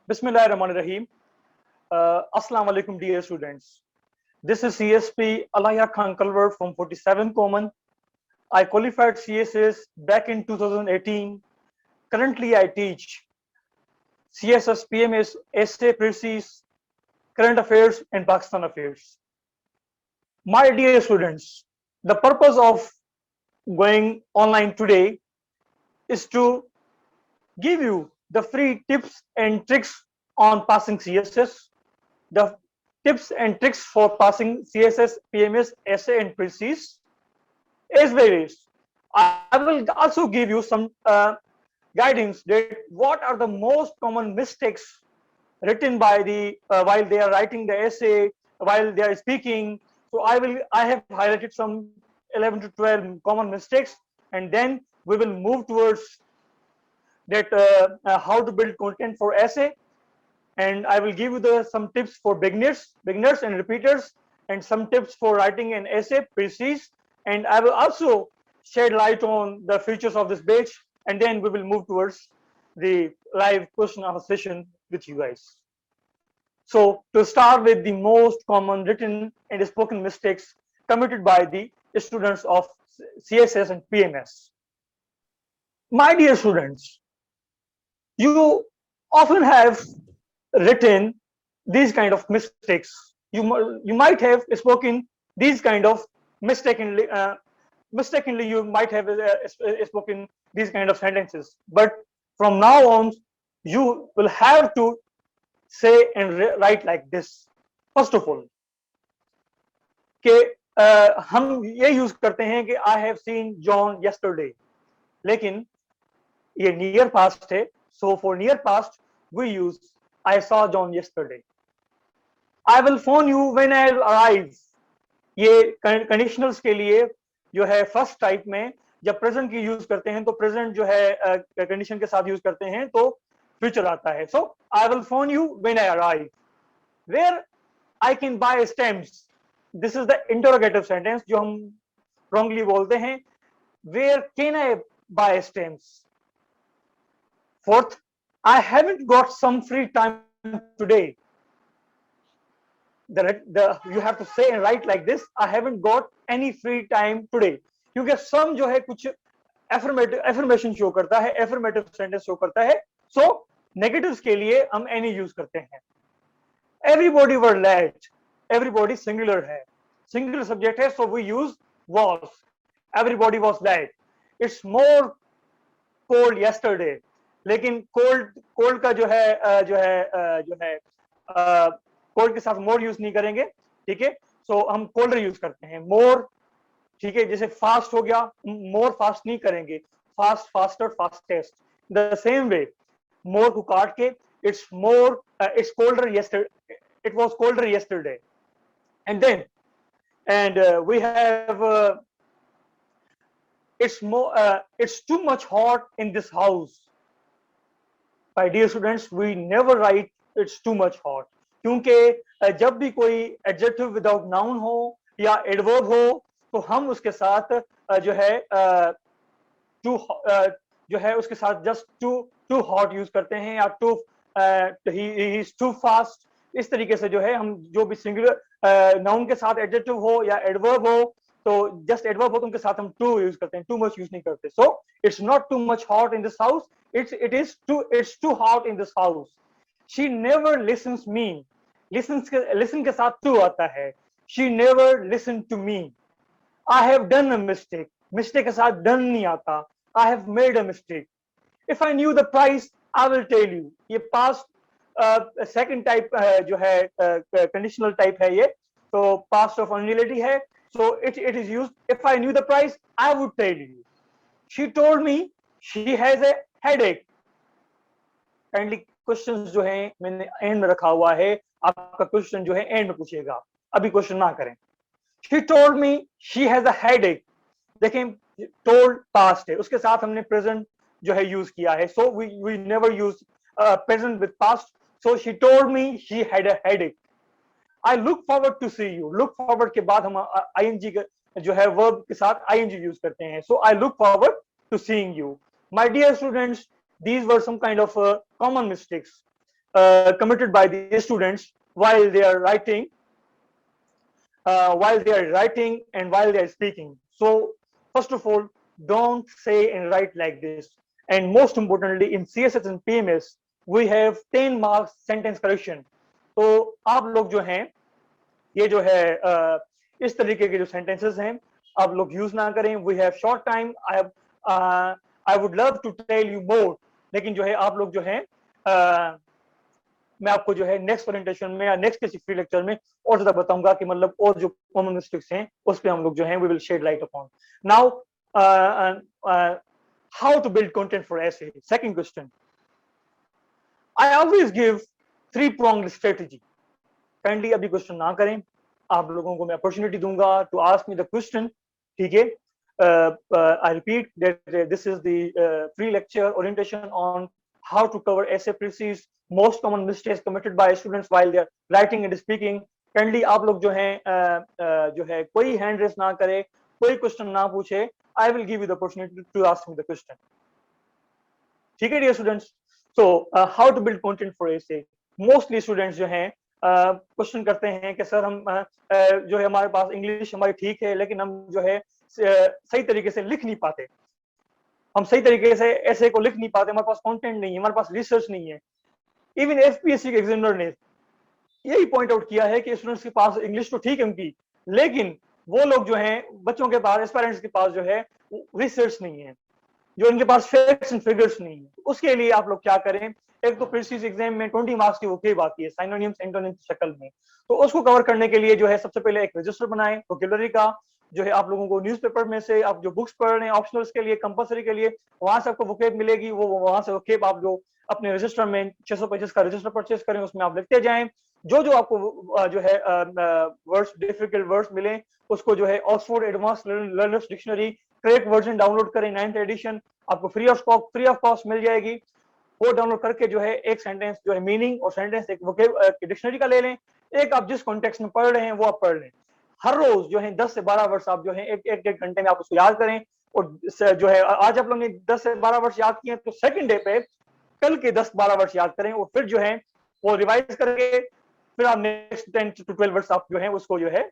Bismillahirrahmanirrahim. Assalamu alaikum, dear students. This is CSP Alaya Khan Kalwar from 47 Common. I qualified CSS back in 2018. Currently, I teach CSS, PMS, Essay, Precis, Current Affairs, and Pakistan Affairs. My dear students, the purpose of going online today is to give you the free tips and tricks on passing CSS, the tips and tricks for passing CSS, PMS, Essay, and Precis, as well as I will also give you some guidance that what are the most common mistakes written by the while they are writing the essay, while they are speaking. So I have highlighted some 11 to 12 common mistakes, and then we will move towards that how to build content for essay, and I will give you some tips for beginners and repeaters, and some tips for writing an essay precise, and I will also shed light on the features of this page, and then we will move towards the live question answer session with you guys. So to start with the most common written and spoken mistakes committed by the students of CSS and PMS. My dear students, you often have written these kind of mistakes. You might have spoken these kind of mistakenly. Mistakenly, you might have spoken these kind of sentences. But from now on, you will have to say and write like this. First of all, कि हम ये use करते हैं कि I have seen John yesterday, लेकिन ये near past है. So for near past we use I saw John yesterday. I will phone you when I arrive. ये कंडीशनल्स के लिए जो है फर्स्ट टाइप में जब प्रेजेंट की यूज करते हैं तो प्रेजेंट जो है कंडीशन के साथ यूज करते हैं तो फ्यूचर आता है. So I will phone you when I arrive. Where I can buy stamps. This is the interrogative sentence जो हम रॉन्गली बोलते हैं. Where can I buy stamps. Fourth, I haven't got some free time today. You have to say and write like this. I haven't got any free time today. क्योंकि some जो है कुछ affirmation show करता है, affirmative sentence show करता है. So negatives के लिए हम any यूज करते हैं. Everybody were late. Everybody singular है, singular subject है, so we use was. Everybody was late. It's more cold yesterday. लेकिन कोल्ड का जो है कोल्ड के साथ मोर यूज नहीं करेंगे. ठीक है, सो हम कोल्डर यूज करते हैं. मोर, ठीक है, जैसे फास्ट हो गया, मोर फास्ट नहीं करेंगे. Fast, faster, fastest. The same way more को काट के it's more, it's colder yesterday, it was colder yesterday. And then we have it's too much hot in this house. My dear students, we never write it's too much hot, क्योंकि जब भी कोई adjective without noun हो या adverb हो तो हम उसके साथ जो है टू जो है उसके साथ जस्ट टू हॉट यूज करते हैं, या ही इज टू फास्ट. इस तरीके से जो है हम जो भी सिंगुलर नाउन के साथ एडजेक्टिव हो या एडवर्ब हो तो जस्ट एडवर्ब हो तो उनके साथ हम टू यूज करते हैं, टू मच यूज नहीं करते. So it's not too much hot in this house, it's too hot in this house. She never listens me. Listen के साथ to आता है. She never listened to me. I have done a mistake. Mistake के साथ done नहीं आता. I have made a mistake. If I knew the price, I will tell you. ये past second type जो है conditional type है ये, तो past of unreality है. So it is used. If I knew the price, I would tell you. She told me she has a headache. Kindly questions जो हैं मैंने एंड में रखा हुआ है, आपका क्वेश्चन जो है एंड में पूछेगा, अभी क्वेश्चन ना करें. She told me she has a headache. देखें, told past है, उसके साथ हमने present जो है यूज किया है. So we never use present with past. So she told me she had a headache. I look forward to see you. Look forward के बाद हम ing जो है verb के साथ ing यूज करते हैं. So I look forward to seeing you. My dear students, these were some kind of common mistakes. committed by the students while they are writing, and while they are speaking. So first of all, don't say and write like this. And most importantly, in CSS and PMS, we have 10 marks sentence correction. तो आप लोग जो हैं, ये जो है इस तरीके के जो sentences हैं, आप लोग यूज ना करें. We have short time. I would love to tell you more, लेकिन जो है आप लोग जो हैं, मैं आपको जो है नेक्स्ट प्रेजेंटेशन में या नेक्स्ट किसी फ्री लेक्चर में और ज्यादा बताऊंगा कि मतलब और जो कॉमन मिस्टेक्स हैं उस पे हम लोग जो हैं we will shed light upon. Now how to build content for essay. Second question, I always give 3-pronged strategy. Kindly अभी क्वेश्चन ना करें, आप लोगों को मैं अपॉर्चुनिटी दूंगा to ask me the question. ठीक है, I repeat that this is the free lecture orientation on how to cover essay precise, most common mistakes committed by students while they are writing and speaking. Kindly आप लोग जो हैं जो है कोई hand raise ना करे, कोई क्वेश्चन ना पूछे. I will give you the opportunity to ask me the question. ठीक है dear students. So how to build content for essay. Mostly students जो हैं क्वेश्चन करते हैं कि सर हम जो है हमारे पास इंग्लिश हमारी ठीक है लेकिन हम जो है सही तरीके से लिख नहीं पाते, हम सही तरीके से ऐसे को लिख नहीं पाते, हमारे पास कंटेंट नहीं है, हमारे पास रिसर्च नहीं है. इवन एफपीएससी के एग्जामिनर ने यही पॉइंट आउट किया है कि स्टूडेंट्स के पास इंग्लिश तो ठीक है उनकी, लेकिन वो लोग जो हैं बच्चों के पास, एस्पायरेंट्स के पास जो है रिसर्च नहीं है, जो इनके पास फैक्ट्स एंड फिगर्स नहीं है. उसके लिए आप लोग क्या करें, एक तो प्रीसीज एग्जाम में 20 मार्क्स की वोकेब आती है साइनोनिम्स एंटोनिम्स की शक्ल में, तो उसको कवर करने के लिए जो है सबसे पहले एक रजिस्टर बनाएं वोकेबलरी का, जो है आप लोगों को न्यूज़पेपर में से आप जो बुक्स पढ़ रहे हैं ऑप्शनल्स के लिए, कंपलसरी के लिए, वहां से आपको वोकेब मिलेगी. वो वहां से वोकेब आप जो अपने रजिस्टर में 600 पेजेस का रजिस्टर परचेस करें उसमें आप लिखते जाएं. जो जो आपको जो है वर्ड्स, डिफिकल्ट वर्ड्स मिले उसको जो है Oxford advance learners dictionary crack version download करें, 9th एडिशन आपको फ्री ऑफ कॉस्ट मिल जाएगी. वो डाउनलोड करके जो है एक सेंटेंस जो है मीनिंग और सेंटेंस एक वोकेब डिक्शनरी का ले लें, एक आप जिस कॉन्टेक्स्ट में पढ़ रहे हैं वो आप पढ़ लें. हर रोज जो है 10 से 12 वर्ष आप जो है एक घंटे में आप उसको याद करें. और जो है आज आप लोगों ने 10 से 12 वर्ष याद किए तो सेकंड डे पे कल के 10-12 वर्ष याद करें और फिर जो है वो रिवाइज करके फिर आप नेक्स्ट 10 to 12 वर्ष आप जो है उसको जो है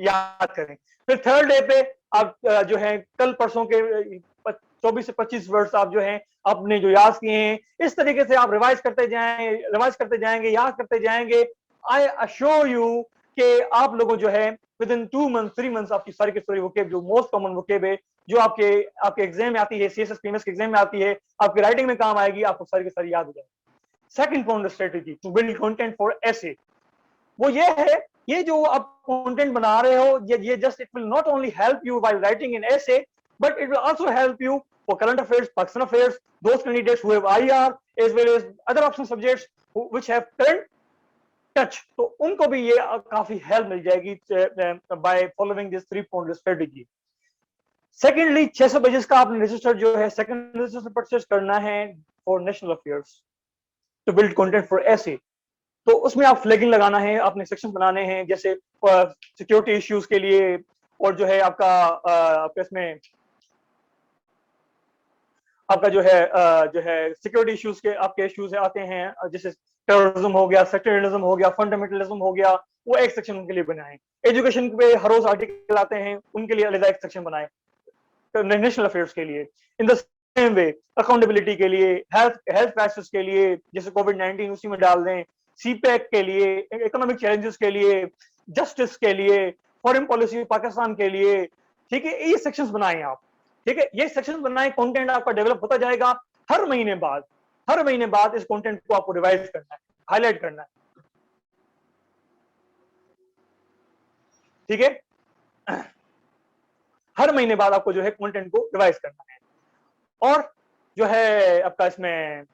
याद करें. फिर थर्ड डे पे आप जो है कल परसों के 24 से 25 वर्ष आप जो है आपने जो याद किए हैं इस तरीके से आप रिवाइज करते जाएंगे, याद करते जाएंगे. आई अश्योर यू कि आप लोगों जो है विद इन 2 months 3 months आपकी सारी की सारी वोकेब जो मोस्ट कॉमन वोकेब है जो आपके एग्जाम में आती है, सीएसएस पीएमएस के एग्जाम में आती है, आपकी राइटिंग में काम आएगी, आपको सारी की सारी याद हो जाएगी. Second point strategy to build content for essay, वो ये है, ये जो आप कंटेंट बना रहे हो ये just it will not only help you while writing in essay but it will also help you for current affairs, Pakistan affairs, those candidates who have IR as well as other optional subjects which have current touch, तो उनको भी ये काफी help मिल जाएगी by following this 3-point strategy. Secondly 600 pages का आपने register जो है सेकंड रजिस्टर परचेस करना है for national affairs to build content for essay. तो उसमें आप फ्लैगिंग लगाना है, अपने सेक्शन बनाने हैं जैसे सिक्योरिटी इश्यूज के लिए, और जो है आपका इसमें आपका जो है सिक्योरिटी इश्यूज के आपके इश्यूज आते हैं जैसे टेररिज्म हो गया, सेक्टरियनिज्म हो गया, फंडामेंटलिज्म हो गया, वो एक सेक्शन उनके लिए बनाएं. एजुकेशन पे हर रोज आर्टिकल आते हैं उनके लिए अलग एक सेक्शन बनाएं नेशनल अफेयर्स के लिए. In the same way accountability के लिए, हेल्थ क्राइसिस के लिए जैसे कोविड-19 उसी में डाल दें, सीपैक के लिए, इकोनॉमिक चैलेंजेस के लिए, जस्टिस के लिए, फॉरेन पॉलिसी पाकिस्तान के लिए. ठीक है, ये सेक्शंस बनाएं आप. ठीक है, ये सेक्शंस बनाएं, कंटेंट आपका डेवलप होता जाएगा. हर महीने बाद इस कंटेंट को आपको रिवाइज करना है, हाईलाइट करना है. ठीक है, हर महीने बाद आपको जो है कंटेंट को रिवाइज करना है. और जो है आपका इसमें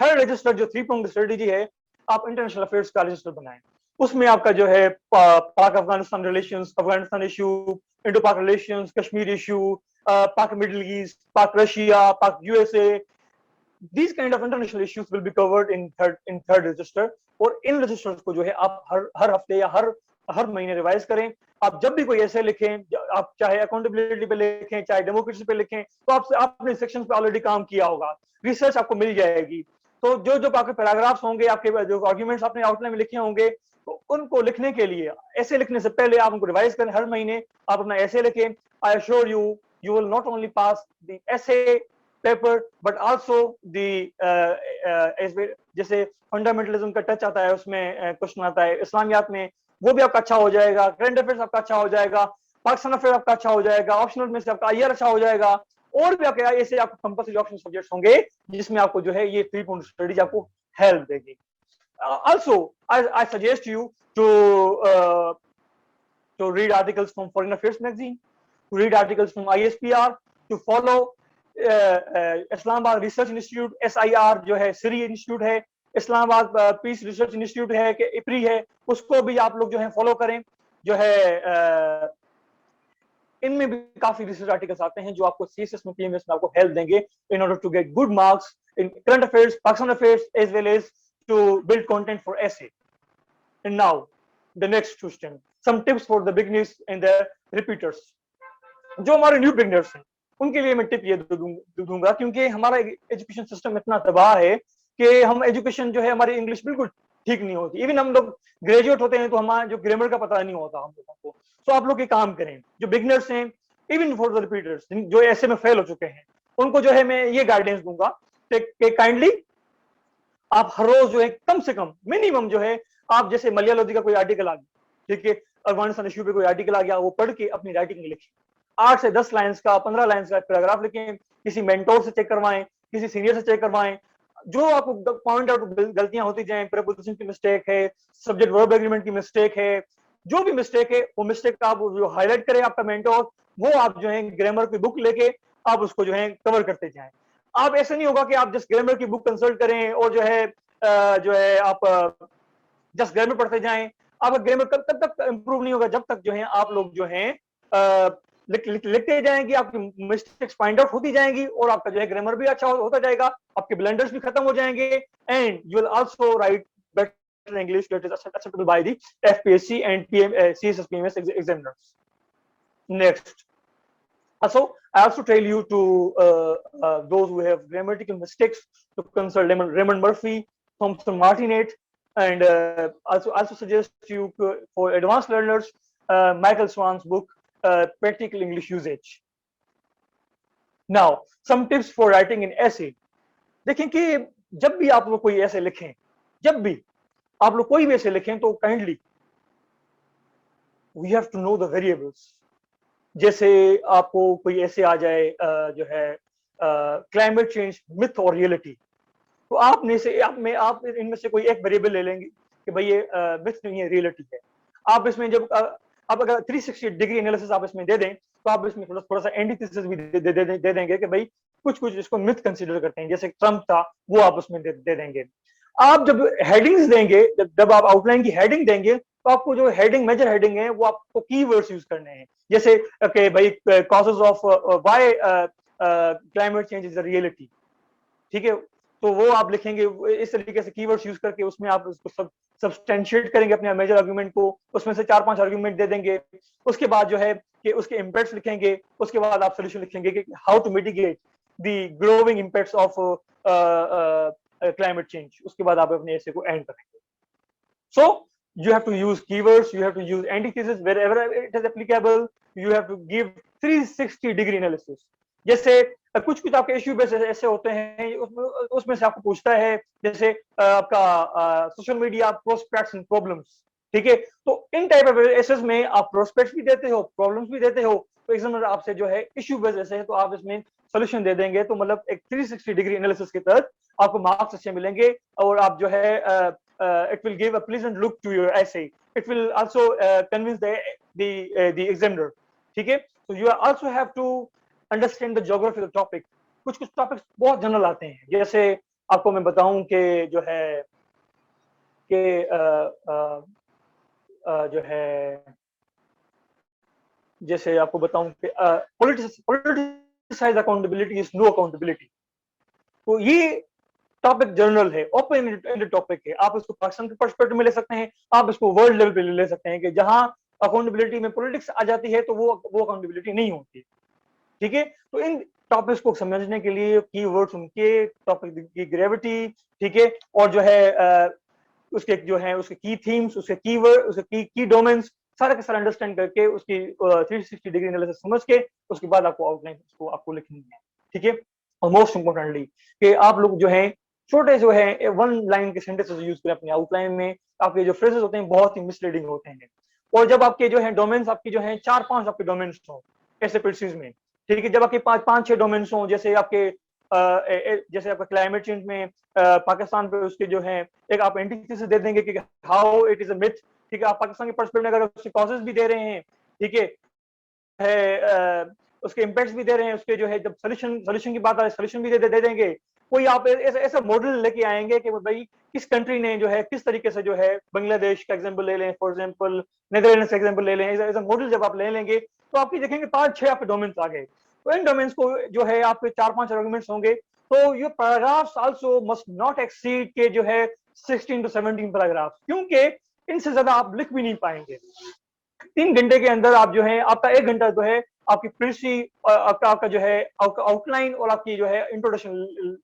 थर्ड रजिस्टर जो 3-point स्ट्रेटजी है, आप इंटरनेशनल अफेयर्स का रजिस्टर बनाएं. उसमें आपका जो है पाक Afghanistan relations, Afghanistan issue, Indo पाक रिलेशंस, कश्मीर इशू, पाक मिडिल ईस्ट, पाक रशिया, पाक USA, these kind of international issues will be covered in third register. और इन रजिस्टर्स को जो है आप हर हफ्ते या हर महीने रिवाइज करें. आप जब भी कोई ऐसे लिखें, आप चाहे अकाउंटेबिलिटी पे लिखें, चाहे डेमोक्रेसी पे लिखें, तो आपने सेक्शन पे ऑलरेडी काम किया होगा, रिसर्च आपको मिल जाएगी. तो जो जो आपके पैराग्राफ्स होंगे, आपके जो आर्ग्यूमेंट्स आपने आउटलाइन में लिखे होंगे, तो उनको लिखने के लिए ऐसे लिखने से पहले आप उनको रिवाइज करें। हर महीने आप अपना ऐसे लिखें। I assure you, you will not only pass the essay paper but also the जैसे फंडामेंटलिज्म का टच आता है उसमें क्वेश्चन आता है, इस्लामियात में वो भी आपका अच्छा हो जाएगा, करंट अफेयर्स आपका अच्छा हो जाएगा, पाकिस्तान अफेयर आपका अच्छा हो जाएगा, ऑप्शनल में से आपका आईआर अच्छा हो जाएगा, और भी आपके ऐसे आपको कंपल्सरी ऑप्शन सब्जेक्ट्स होंगे जिसमें आपको जो है ये 3 पॉइंट स्टडीज आपको हेल्प देगी। Also, I suggest you to read articles from Foreign Affairs magazine, to read articles from ISPR, to follow Islamabad Research Institute, SIR जो है सिरी इंस्टीट्यूट है, इस्लामाबाद पीस रिसर्च इंस्टीट्यूट है कि इप्री है, उसको भी आप लोग जो है फॉलो करें। जो है इनमें भी काफी रिसर्च आर्टिकल्स आते हैं जो आपको सीएसएस में, पीएमएस में आपको हेल्प देंगे in order to get good marks in current affairs, Pakistan affairs, as well as to build content for essay. And now the next question, some tips for the beginners and the repeaters। जो हमारे new beginners हैं उनके लिए मैं tip ये दूंगा, क्योंकि हमारा एजुकेशन सिस्टम इतना तबाह है कि हम एजुकेशन जो है हमारी इंग्लिश बिल्कुल ठीक नहीं होती। इवन हम लोग ग्रेजुएट होते हैं तो हमारा जो ग्रामर का पता नहीं होता हम लोगों को। तो आप लोग ये काम करें, जो बिगिनर्स हैं, इवन फॉर द रिपीटर्स जो ऐसे में फेल हो चुके हैं, उनको जो है मैं ये गाइडेंस दूंगा कि काइंडली आप हर रोज जो है कम से कम मिनिमम जो है आप जैसे मलयालोदी का कोई आर्टिकल आ गया, ठीक है, अफगानिस्तान इश्यू पे कोई आर्टिकल आ गया, वो पढ़ के अपनी राइटिंग में लिखें। 8 से 10 लाइंस का, 15 लाइंस का पैराग्राफ लिखें, किसी मेंटोर से चेक करवाएं, किसी सीनियर से चेक करवाएं। जो आपको पॉइंट आउट गलतियां होती जाएं, प्रीपोजिशन की मिस्टेक है, सब्जेक्ट वर्ब एग्रीमेंट की मिस्टेक है, जो भी मिस्टेक है वो मिस्टेक आप जो हाईलाइट करे आपका मेंटोर, वो आप जो है ग्रामर की बुक लेके आप उसको जो है कवर करते जाएं। आप ऐसे नहीं होगा कि आप जस्ट ग्रामर की बुक कंसल्ट करें और जो है आप जस्ट ग्रामर पढ़ते जाएं। आपका ग्रामर तब तक इंप्रूव नहीं होगा जब तक जो है आप लोग जो है लिखते जाएंगे, आपकी मिस्टेक्स फाइंड आउट होती जाएंगी और आपका जो है ग्रामर भी अच्छा होता जाएगा, आपके ब्लंडर्स भी खत्म हो जाएंगे, and you will also right better English that is acceptable by the FPSC and CSS PMS examiners. Next, so I also tell you to those who have grammatical mistakes to consult Raymond Murphy, Thompson Martinet, and also suggest you for advanced learners Michael Swan's book Practical English Usage. Now some tips for writing an essay। देखें कि जब भी आप लोग कोई ऐसे लिखें, जब भी आप लोग कोई भी ऐसे लिखें तो kindly we have to know the variables। जैसे आपको कोई ऐसे आ जाए जो है क्लाइमेट चेंज मिथ और रियलिटी, तो आप इनमें से कोई एक वेरिएबल ले लेंगे कि भाई ये मिथ नहीं है, रियलिटी है। आप इसमें जब आप अगर 360 डिग्री एनालिसिस आप इसमें दे दें तो आप इसमें थोड़ा सा एंटीथेसिस भी दे देंगे कि भाई कुछ इसको मिथ कंसीडर करते हैं, जैसे ट्रम्प था वो आप उसमें दे देंगे। आप जब हेडिंग्स देंगे, जब आप आउटलाइन की हेडिंग देंगे तो आपको जो हेडिंग मेजर हेडिंग है वो आपको कीवर्ड्स यूज करने हैं, जैसे कि भाई causes of why climate change is a reality, ठीक है। तो वो आप लिखेंगे इस तरीके से कीवर्ड्स यूज करके, उसमें आप उसको सब्सटेंशिएट करेंगे अपने मेजर आर्गुमेंट को, उसमें से 4-5 आर्गुमेंट दे देंगे। उसके बाद जो है कि उसके इम्पैक्ट्स लिखेंगे, उसके बाद आप सोल्यूशन लिखेंगे कि how to mitigate the growing impacts of climate change. उसके बाद आप अपने ऐसे को एंड करेंगे। सो you have to use keywords, you have to use antithesis wherever it is applicable, you have to give 360 degree analysis। जैसे कुछ आपके इश्यू बेस ऐसे होते हैं उसमें से आपको पूछता है, जैसे आपका social media prospects and problems, ठीक है। तो इन टाइप ऑफ एसेस में आप प्रोस्पेक्ट्स भी देते हो, प्रॉब्लम्स भी देते हो, तो एग्जामिनर आपसे जो है इश्यू बेस ऐसे है तो आप इसमें सोल्यूशन दे देंगे। तो मतलब एक 360 डिग्री एनालिसिस के तहत आपको मार्क्स अच्छे मिलेंगे और आप जो है it will give a pleasant look to your essay, it will also convince the examiner, ठीक है। so you also have to understand the geography of the topic। कुछ टॉपिक्स बहुत जनरल आते हैं, जैसे आपको मैं बताऊं कि जो है कि जो है जैसे आपको बताऊं कि politicized accountability is no accountability। तो ये टॉपिक जर्नल है, ओपन एंडेड टॉपिक है, आप इसको पाकिस्तान के पर्सपेक्टिव में ले सकते हैं, आप इसको वर्ल्ड लेवल पे ले सकते हैं कि जहां अकाउंटेबिलिटी में पॉलिटिक्स आ जाती है तो वो अकाउंटेबिलिटी नहीं होती, ठीक है। तो इन टॉपिक्स को समझने के लिए कीवर्ड्स, उनके टॉपिक की ग्रेविटी, ठीक है, और जो है उसके जो है उसके की थीम्स, उसके कीवर्ड, उसके की डोमेन्स, सारा का सारा अंडरस्टैंड करके उसकी 360 डिग्री एनालिसिस समझ के उसके बाद आपको आउटलाइन उसको आपको लिखनी है, ठीक है। और मोस्ट इंपोर्टेंटली कि आप लोग जो है छोटे जो है वन लाइन के सेंटेंसेस यूज करें अपनी आउटलाइन में। आपके जो फ्रेजेस होते हैं बहुत ही मिसलीडिंग होते हैं। और जब आपके जो है डोमेन्स आपके जो है 4-5 आपके डोमेन्स हो ऐसे प्रिसीज में, ठीक है, जब आपके 5-6 डोमेन्स हो, जैसे आपके जैसे आपका क्लाइमेट चेंज में पाकिस्तान पे उसके जो है एक आप एंटीथेसिस दे देंगे कि how it is a myth, ठीक है, आप पाकिस्तान के पर्सपेक्टिव में अगर उसके कॉजेस भी दे रहे हैं, ठीक है, उसके इम्पैक्ट्स भी दे रहे हैं, उसके जो है जब सोल्यूशन की बात आए सोल्यूशन भी दे देंगे। कोई आप ऐसा मॉडल लेके आएंगे कि भाई किस कंट्री ने जो है किस तरीके से जो है बांग्लादेश का एग्जांपल ले लें, फॉर एग्जांपल नेदरलैंड्स का एग्जांपल ले लें, ऐसा मॉडल जब आप ले लेंगे तो आपकी देखेंगे 5-6 आपके डोमेन्स आ गए। तो इन डोमेन्स को जो है आपके 4-5 आर्गुमेंट्स होंगे। तो ये paragraphs also must not exceed के जो है 16 to 17 पैराग्राफ, क्योंकि इनसे ज्यादा आप लिख भी नहीं पाएंगे। 3 घंटे के अंदर आप जो है आपका 1 घंटा जो है आपकी प्रीसी आपका जो है आउटलाइन और आपकी जो है इंट्रोडक्शन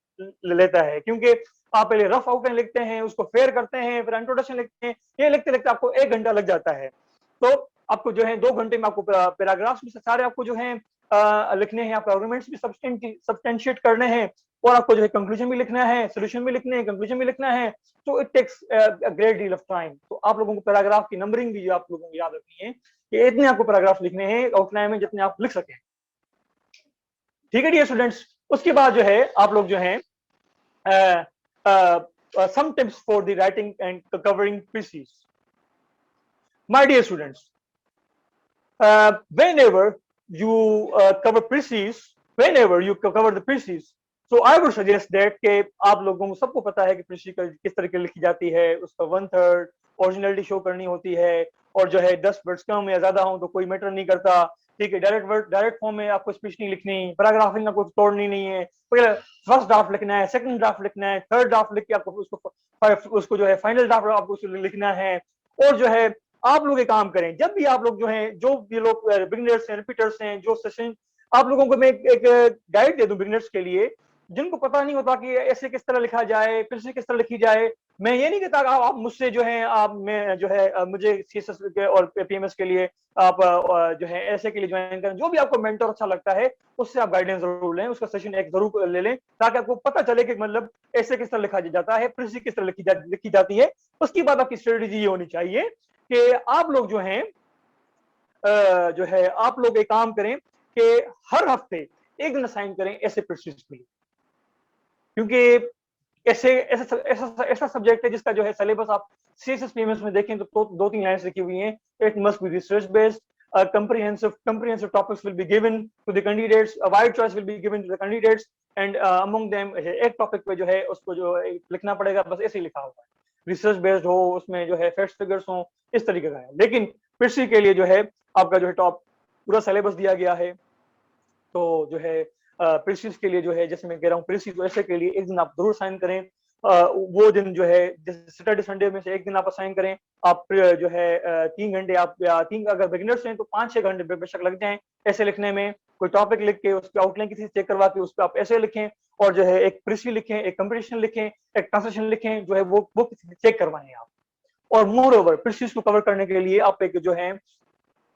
लेता है, क्योंकि आप पहले रफ आउटलाइन लिखते हैं, उसको फेयर करते हैं, फिर इंट्रोडक्शन लिखते हैं, ये लिखते लिखते आपको 1 घंटा लग जाता है। तो आपको जो है 2 घंटे में आपको पैराग्राफ्स भी सारे आपको जो है लिखने हैं, आपके आर्गुमेंट्स भी सब्सटेंशिएट करने हैं, और आपको जो है कंक्लूजन भी लिखना है, सोल्यूशन भी लिखने हैं, कंक्लूजन भी लिखना है। तो it takes great deal of time. तो आप लोगों को पैराग्राफ की नंबरिंग भी आप लोगों को याद रखनी है कि इतने आपको पैराग्राफ लिखने हैं आउटलाइन में जितने आप लिख सकें, ठीक है डियर स्टूडेंट्स। उसके बाद जो है आप लोग जो है some tips for the writing and covering precis. My dear students, whenever you cover precis, whenever you cover the precis, so I would suggest that कि आप लोगों को सबको पता है कि प्रीसी किस तरीके लिखी जाती है, उसका 1/3 ओरिजिनलिटी शो करनी होती है, और जो है 10 वर्ड्स कम या ज्यादा हो तो कोई मैटर नहीं करता, ठीक है। डायरेक्ट फॉर्म में आपको स्पीच नहीं लिखनी, पैराग्राफिंग आपको तोड़नी नहीं है, पहले फर्स्ट ड्राफ्ट लिखना है, सेकंड ड्राफ्ट लिखना है, थर्ड ड्राफ्ट लिख के आपको उसको जो है फाइनल ड्राफ्ट आपको लिखना है। और जो है आप लोग एक काम करें, जब भी आप लोग जो है जो भी लोग बिगिनर्स हैं, रिपीटर्स हैं, जो सेशन आप लोगों को मैं एक गाइड दे दूं बिगिनर्स के लिए, जिनको पता नहीं होता कि ऐसे किस तरह लिखा जाए, फिर से किस तरह लिखी जाए। मैं ये नहीं कहता आप मुझसे जो है आप मैं जो है मुझे सीएसएस के और पीएमएस के लिए आप जो है ऐसे के लिए ज्वाइन करें, जो भी आपको मेंटर अच्छा लगता है उससे आप गाइडेंस जरूर लें, उसका सेशन एक जरूर ले लें, ताकि आपको पता चले कि मतलब ऐसे किस तरह लिखा जाता है, फिर से किस तरह लिखी जाती है। उसके बाद आपकी स्ट्रेटेजी ये होनी चाहिए कि आप लोग आप लोग एक काम करें कि हर हफ्ते एक दिन असाइन करें ऐसे प्रोसेस के लिए, क्योंकि ऐसे ऐसा ऐसा ऐसा सब्जेक्ट है जिसका जो है सिलेबस आप सीएसएस पीएमएस में देखें तो 2-3 लाइन्स लिखी हुई हैं। It must be research based, comprehensive topics will be given to the candidates, a wide choice will be given to the candidates, and among them एक टॉपिक पे जो है उसको जो है लिखना पड़ेगा, बस ऐसे ही लिखा हुआ है, रिसर्च बेस्ड हो, उसमें जो है फैक्ट्स फिगर्स हो, इस तरीके का है। लेकिन पीसी के लिए जो है आपका जो है टॉप पूरा सिलेबस दिया गया है, तो जो है प्रीसीज के लिए जो है जैसे मैं कह रहा हूँ प्रीसीज ऐसे के लिए एक दिन आप जरूर साइन करें। वो दिन जो है जैसे सैटरडे संडे में से एक दिन आप असाइन करें। आप जो है 3 घंटे आप या 3 अगर बिगिनर्स हैं तो 5-6 घंटे बेशक लग जाएं ऐसे लिखने में। कोई टॉपिक लिख के उसकी आउटलाइन किसी से चेक करवा के उस पर आप ऐसे लिखें, और जो है एक प्रीसी लिखें, एक कंपटीशन लिखें, एक ट्रांसलेशन लिखें, जो है वो किसी से चेक करवाएं आप। और मोर ओवर प्रीसीज को कवर करने के लिए आप एक जो है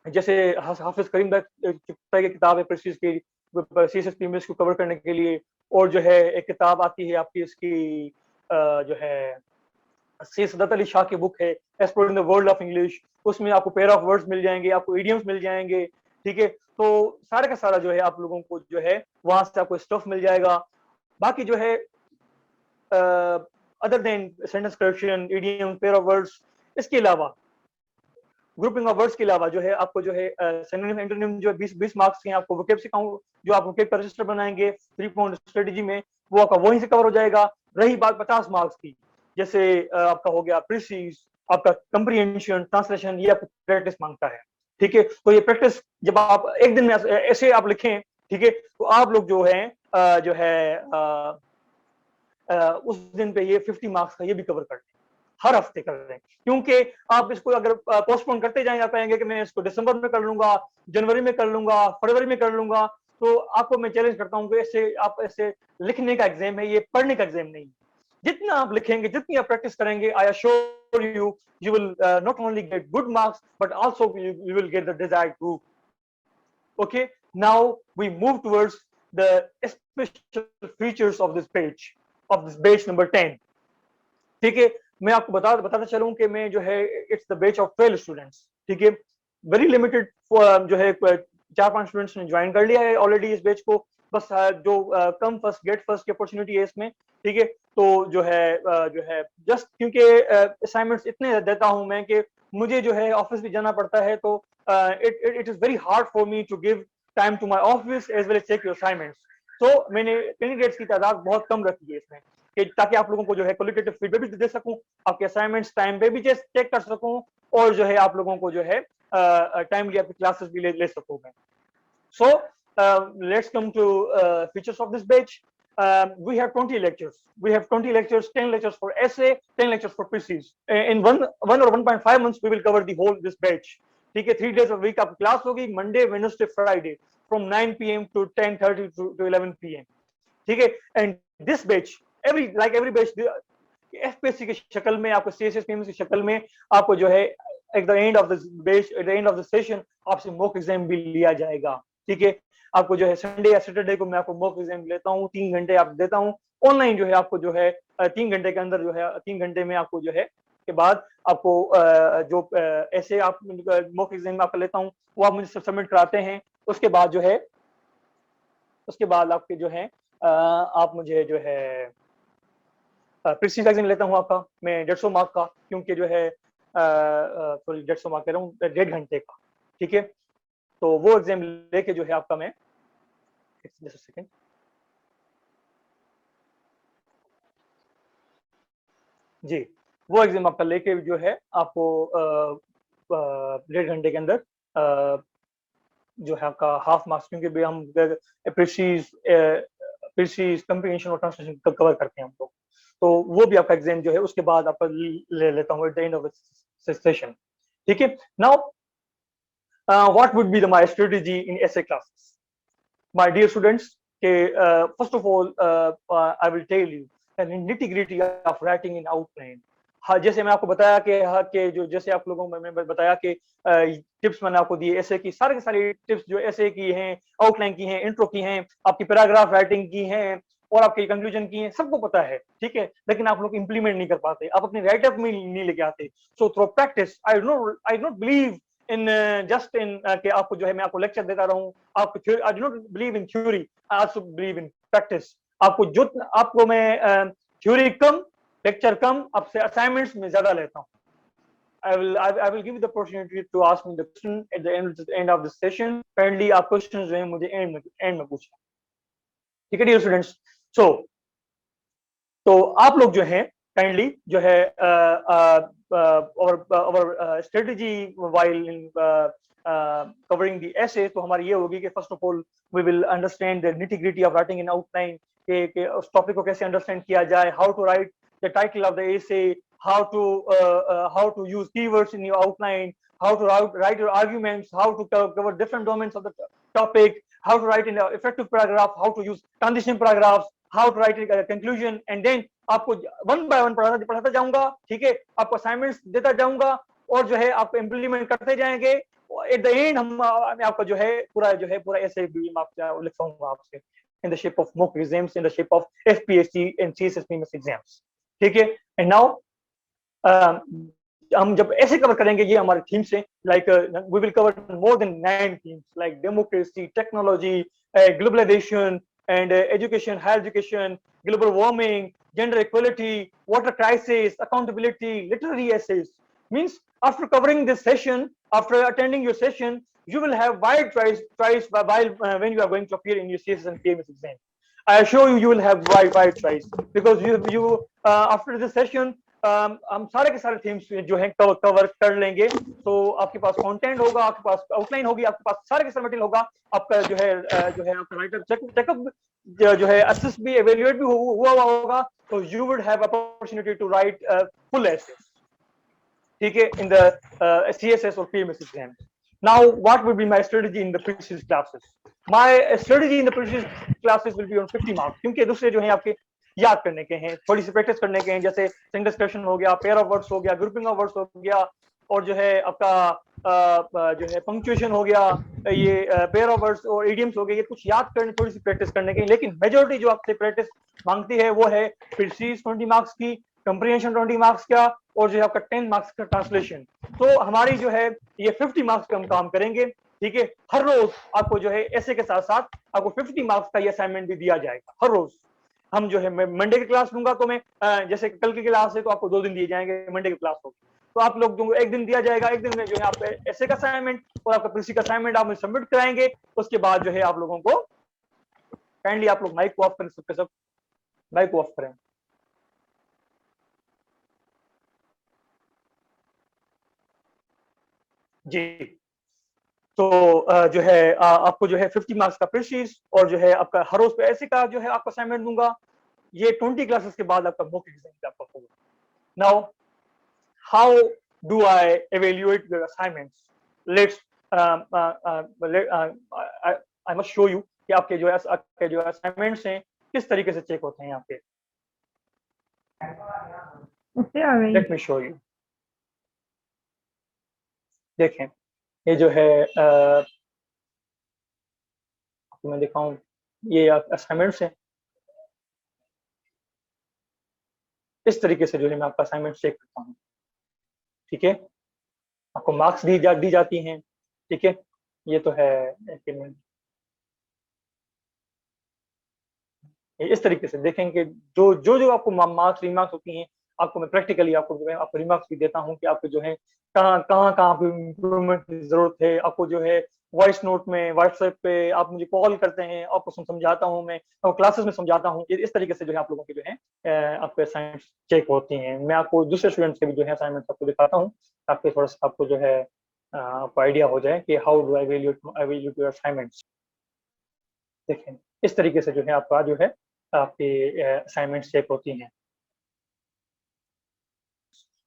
जैसे हाफिज करीम की किताब है प्रीसीज की, सीएसएस पीएमएस को कवर करने के लिए, और जो है एक किताब आती है आपकी इसकी जो है सी सदत अली शाह की बुक है exploring the world of English, उसमें आपको पेयर ऑफ वर्ड्स मिल जाएंगे, आपको इडियम्स मिल जाएंगे, ठीक है। तो सारे का सारा जो है आप लोगों को जो है वहां से आपको स्टफ मिल जाएगा। बाकी जो है other than sentence correction, idiom, pair of words, इसके अलावा ग्रुपिंग ऑफ वर्ड्स के अलावा जो है आपको जो है सिनोनिम एंटोनिम जो 20 मार्क्स के आपको वोकैब से जो आप वोकैब का रजिस्टर बनाएंगे 3 पॉइंट स्ट्रेटजी में, वो आपका वहीं से कवर हो जाएगा। रही बात 50 मार्क्स की, जैसे आपका हो गया प्रीसीज, आपका कंप्रीहेंशन, ट्रांसलेशन, ये आपको प्रैक्टिस मांगता है, ठीक है। तो ये प्रैक्टिस जब आप एक दिन में ऐसे आप लिखें, ठीक है, तो आप लोग जो है जो है उस दिन पे ये 50 मार्क्स का ये भी कवर कर लें, हर हफ्ते कर रहे हैं। क्योंकि आप इसको अगर पोस्टपोन करते जाए पाएंगे कि मैं इसको दिसंबर में कर लूंगा, जनवरी में कर लूंगा, फरवरी में कर लूंगा, तो आपको मैं चैलेंज करता हूँ कि ऐसे आप ऐसे लिखने का एग्जाम है, ये पढ़ने का एग्जाम नहीं। जितना आप लिखेंगे, जितनी आप प्रैक्टिस करेंगे, I assure you, you will not only get good marks but also you will get the desired group. Okay, now we move towards the special features of this page number 10. ठीक है, मैं आपको बताता चलूं कि मैं जो है it's the batch of 12 students. ठीक है, वेरी लिमिटेड जो है 4-5 स्टूडेंट्स ने ज्वाइन कर लिया है ऑलरेडी इस बैच को। बस जो कम फर्स्ट गेट फर्स्ट की अपॉर्चुनिटी है इसमें। ठीक है, तो जो है जस्ट क्योंकि असाइनमेंट्स इतने देता हूं मैं कि मुझे जो है ऑफिस भी जाना पड़ता है, तो it is very hard for me to give time to my office as well as check your assignments. तो मैंने कैंडिडेट्स की तादाद बहुत कम रखी है इसमें, कि ताकि आप लोगों को जो है क्वालिटेटिव फीडबैक भी दे सकूं, आपके असाइनमेंट्स टाइम पे भी चेक कर सकूं, और जो है आप लोगों को जो है टाइमली आपकी क्लासेस भी ले सकूं मैं। So let's come to features of this batch. We have 20 lectures. We have 20 lectures, 10 lectures for essay, 10 lectures for PCs. In one or 1.5 months, we will cover the whole this batch. ठीक है, 3 days a week आपकी class होगी, Monday, Wednesday, Friday, from 9 p.m. to 10:30 to 11 p.m. ठीक है, and this batch, every batch, FPSC की शक्ल में, आपको CSS PMS की शक्ल में आपको जो है at the end of this batch, at the end of the session, आपसे मॉक एग्जाम भी लिया जाएगा। ठीक है, आपको जो है संडे या सैटरडे को मैं आपको मॉक एग्जाम लेता हूँ, 3 घंटे आप देता हूँ ऑनलाइन। जो है आपको जो है 3 घंटे के अंदर जो है 3 घंटे में आपको जो है के बाद आपको जो ऐसे आप मॉक एग्जाम में आपका लेता हूँ वो आप मुझे सबमिट कराते हैं। उसके बाद जो है आपके जो है आप मुझे जो है प्रीसीज एग्जाम लेता हूँ आपका मैं 150 मार्क का, क्योंकि जो है सॉरी 150 मार्क कह रहा हूँ, 1.5 घंटे का। ठीक है, तो वो एग्जाम लेके जो है आपका मैं जस्ट सेकंड जी, वो एग्जाम आपका लेके जो है आपको 1.5 घंटे के अंदर जो है आपका हाफ मार्क्स, क्योंकि भी हम प्रीसीज कंप्रीहेंशन और ट्रांसलेशन कवर करते हैं हम लोग, तो वो भी आपका एग्जाम जो है उसके बाद आपका ले लेता हूँ at the end of the session. ठीक है, now what would be my strategy in essay classes, my dear students? First of all, I will tell you the nitty-gritty of writing in outline. हाँ, जैसे मैं आपको बताया कि जो जैसे आप लोगों में बताया कि टिप्स मैंने आपको दिए ऐसे की, सारे के सारे टिप्स जो ऐसे की हैं, आउटलाइन की हैं, इंट्रो की हैं, आपकी पैराग्राफ राइटिंग की हैं और आपकी कंक्लूजन की हैं, सबको पता है। ठीक है, लेकिन आप लोग इंप्लीमेंट नहीं कर पाते, आप अपने राइटअप में नहीं लेके आते। So through practice, I don't believe in just in कि आपको जो है मैं आपको लेक्चर देता रहूं, आपको I do not believe in theory, I also believe in practice. आपको मैं थ्योरी कम, लेक्चर कम, आपसे असाइनमेंट्स में ज्यादा लेता हूं। I will give you the opportunity to ask me the question at the end of the session. Kindly आप questions जो है मुझे एंड में पूछना। ठीक है डियर स्टूडेंट्स, तो आप लोग जो है काइंडली जो है our strategy while in covering the essay, तो हमारी ये होगी कि first of all we will understand the nitty gritty of writing in outline, कि उस टॉपिक को कैसे अंडरस्टैंड किया जाए, how to write the title of the essay, how to use keywords in your outline, how to write your arguments, how to cover different domains of the topic, how to write in an effective paragraph, how to use transition paragraphs, how to write a conclusion, and then आपको one by one पढ़ाता जाऊंगा। ठीक है, आपको assignments देता जाऊंगा और जो है आप इम्प्लीमेंट करते जाएंगे। एट द एंड मैं आपका जो है पूरा ऐसे भी मैं लिखवाऊंगा आपसे in the shape of mock exams, in the shape of FPSC and CSS PMS exams. ठीक है, and now हम जब ऐसे कवर करेंगे, ये हमारे थीम्स हैं, like we will cover more than 9 themes like democracy, technology, globalisation and education, higher education, global warming, gender equality, water crisis, accountability, literary essays. Means after covering this session, after attending your session, you will have wide choice while when you are going to appear in your CSS and PMS exam. I assure you, you will have wide choice because you after this session हम सारे के सारे themes जो हैं cover कर लेंगे। तो आपके पास कंटेंट होगा, आपके पास आउटलाइन होगी, आपके पास सारे के सारे मटेरियल होगा, आपका जो है आपका राइटर चेकअप जो है असिस्ट भी एवेल्युएट भी हुआ होगा, तो you would have opportunity to write full essays. ठीक है, इन द CSS और PMS exam. Now, what would be my strategy in the previous classes? My strategy in the previous classes will be on 50 marks, क्योंकि दूसरे जो हैं आपके याद करने के हैं, थोड़ी सी प्रैक्टिस करने के हैं, जैसे सिंगल डिस्कशन हो गया, पेयर ऑफ वर्ड्स हो गया, ग्रुपिंग ऑफ वर्ड्स हो गया, और जो है आपका जो है पंक्चुएशन हो गया, ये पेयर ऑफ वर्ड्स और इडियम्स हो गए, ये कुछ याद करने, थोड़ी सी प्रैक्टिस करने के। लेकिन मेजोरिटी जो आपसे प्रैक्टिस मांगती है वो है प्रीसीज 20 मार्क्स की, कंप्रीहेंशन 20 मार्क्स का, और जो है आपका 10 मार्क्स का ट्रांसलेशन। तो हमारी जो है ये 50 मार्क्स का हम काम करेंगे, ठीक है। हर रोज आपको जो है ऐसे के साथ साथ आपको 50 मार्क्स का ये असाइनमेंट भी दिया जाएगा हर रोज। हम जो है, मैं मंडे की क्लास लूंगा तो मैं जैसे कल की क्लास है तो आपको 2 दिन दिए जाएंगे, मंडे की क्लास होगी तो आप लोग जो एक दिन दिया जाएगा, एक दिन में जो है आप ऐसे का असाइनमेंट और आपका कृषि का असाइनमेंट आप मुझे सबमिट कराएंगे। उसके बाद जो है आप लोगों को काइंडली आप लोग माइक को ऑफ करें, सबके सब माइक को ऑफ करें। जी, तो जो है आपको जो है 50 मार्क्स का प्रीसीज और जो है आपका हर रोज पे ऐसे का जो है आपका असाइनमेंट दूंगा। ये 20 क्लासेस के बाद आपका मॉक एग्जाम आपका होगा। Now how do I evaluate your assignments? Let's I must show you कि आपके जो असाइनमेंट्स हैं किस तरीके से चेक होते हैं यहाँ पे। Okay, all right. Let me show you. देखें, ये जो है आपको मैं दिखाऊं, ये असाइनमेंट्स हैं। इस तरीके से जो है मैं आपका असाइनमेंट चेक करता हूँ, ठीक है। आपको मार्क्स दी जाती हैं, ठीक है। ये तो है, इस तरीके से देखेंगे जो जो जो आपको मार्क्स रिमार्क्स होती हैं, आपको मैं प्रैक्टिकली आपको जो है आपको रिमार्क्स भी देता हूँ कि आपको जो है कहाँ पे इम्प्रूवमेंट की जरूरत है। आपको जो है वॉइस नोट में, व्हाट्सएप पे आप मुझे कॉल करते हैं, आपको समझाता हूँ, मैं आपको क्लासेस में समझाता हूँ। इस तरीके से जो है आप लोगों के जो है आपके असाइनमेंट्स चेक होती हैं। मैं आपको दूसरे स्टूडेंट्स के भी जो है असाइनमेंट्स आपको दिखाता हूँ ताकि थोड़ा सा आपको जो है आपको आइडिया हो जाए कि how do I evaluate your assignments. देखें, इस तरीके से जो है आपका जो है आपकी असाइनमेंट चेक होती हैं।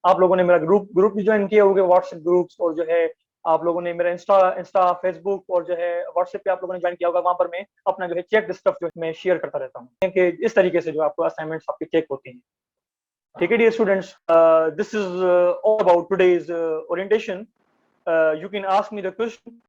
आप लोगों ने मेरा ग्रुप भी ज्वाइन किया होगा, व्हाट्सएप ग्रुप्स, और जो है आप लोगों ने मेरा इंस्टा फेसबुक और जो है व्हाट्सएप पे आप लोगों ने ज्वाइन किया होगा। वहां पर मैं अपना जो है चेक स्टफ जो मैं शेयर करता रहता हूँ कि इस तरीके से जो आपको असाइनमेंट्स आपकी चेक होती हैं, ठीक है। Dear students, this is all about today's orientation. You can ask me the question